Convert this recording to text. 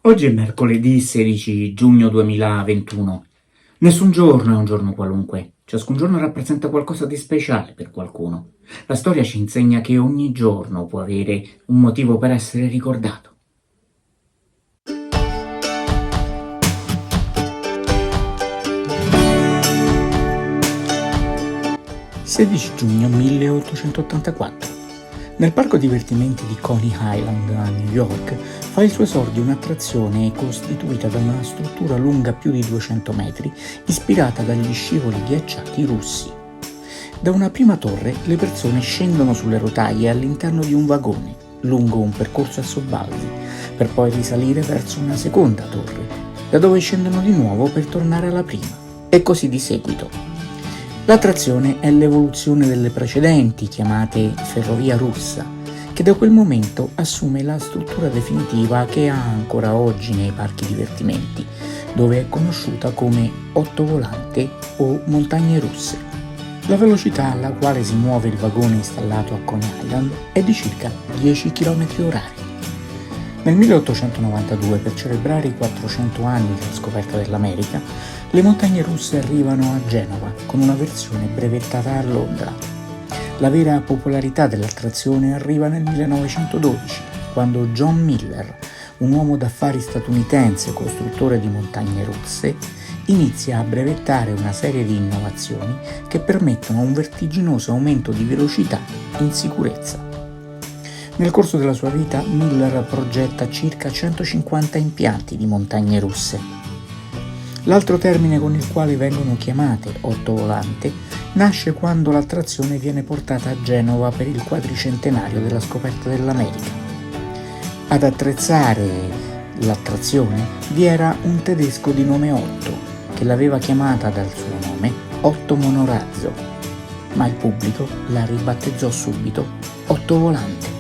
Oggi è mercoledì 16 giugno 2021. Nessun giorno è un giorno qualunque. Ciascun giorno rappresenta qualcosa di speciale per qualcuno. La storia ci insegna che ogni giorno può avere un motivo per essere ricordato. (16 giugno 1884). Nel parco divertimenti di Coney Island a New York fa il suo esordio un'attrazione costituita da una struttura lunga più di 200 metri, ispirata dagli scivoli ghiacciati russi. Da una prima torre le persone scendono sulle rotaie all'interno di un vagone, lungo un percorso a sobbalzi, per poi risalire verso una seconda torre, da dove scendono di nuovo per tornare alla prima, e così di seguito. L'attrazione è l'evoluzione delle precedenti, chiamate ferrovia russa, che da quel momento assume la struttura definitiva che ha ancora oggi nei parchi divertimenti, dove è conosciuta come ottovolante o montagne russe. La velocità alla quale si muove il vagone installato a Coney Island è di circa 10 km/h. Nel 1892, per celebrare i 400 anni della scoperta dell'America, le montagne russe arrivano a Genova con una versione brevettata a Londra. La vera popolarità dell'attrazione arriva nel 1912, quando John Miller, un uomo d'affari statunitense costruttore di montagne russe, inizia a brevettare una serie di innovazioni che permettono un vertiginoso aumento di velocità in sicurezza. Nel corso della sua vita, Miller progetta circa 150 impianti di montagne russe. L'altro termine con il quale vengono chiamate ottovolante nasce quando l'attrazione viene portata a Genova per il quadricentenario della scoperta dell'America. Ad attrezzare l'attrazione vi era un tedesco di nome Otto, che l'aveva chiamata dal suo nome Otto Monorazzo, ma il pubblico la ribattezzò subito Ottovolante.